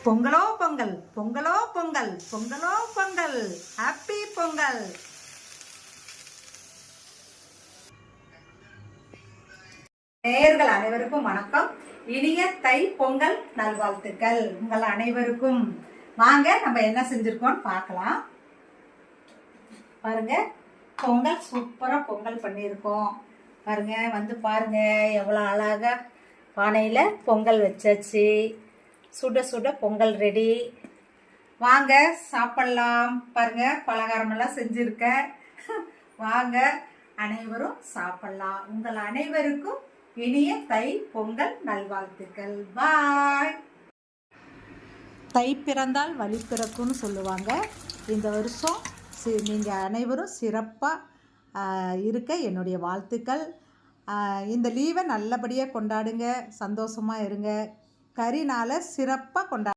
பொங்கலோ பொங்கல், பொங்கலோ பொங்கல், பொங்கலோ பொங்கல், ஹாப்பி பொங்கல். நேயர்கள் அனைவருக்கும் வணக்கம். இனிய தை பொங்கல் நல்வாழ்த்துக்கள் உங்கள் அனைவருக்கும். வாங்க நம்ம என்ன செஞ்சிருக்கோம் பார்க்கலாம். பாருங்க, பொங்கல் சூப்பரா பொங்கல் பண்ணியிருக்கோம். பாருங்க, வந்து பாருங்க எவ்வளோ அழகா பானையில் பொங்கல் வச்சாச்சு. சுட சுட பொங்கல் ரெடி. வாங்க சாப்பிடலாம். பாருங்க, பலகாரமெல்லாம் செஞ்சுருக்கேன். வாங்க அனைவரும் சாப்பிடலாம். உங்கள் அனைவருக்கும் இனிய தை பொங்கல் நல்வாழ்த்துக்கள். பாய். தை பிறந்தால் வழி பிறக்கும்னு சொல்லுவாங்க. இந்த வருஷம் நீங்கள் அனைவரும் சிறப்பாக இருக்க என்னுடைய வாழ்த்துக்கள். இந்த லீவை நல்லபடியாக கொண்டாடுங்க, சந்தோஷமாக இருங்க. கரிநாளை சிறப்பாக கொண்டாடுங்க.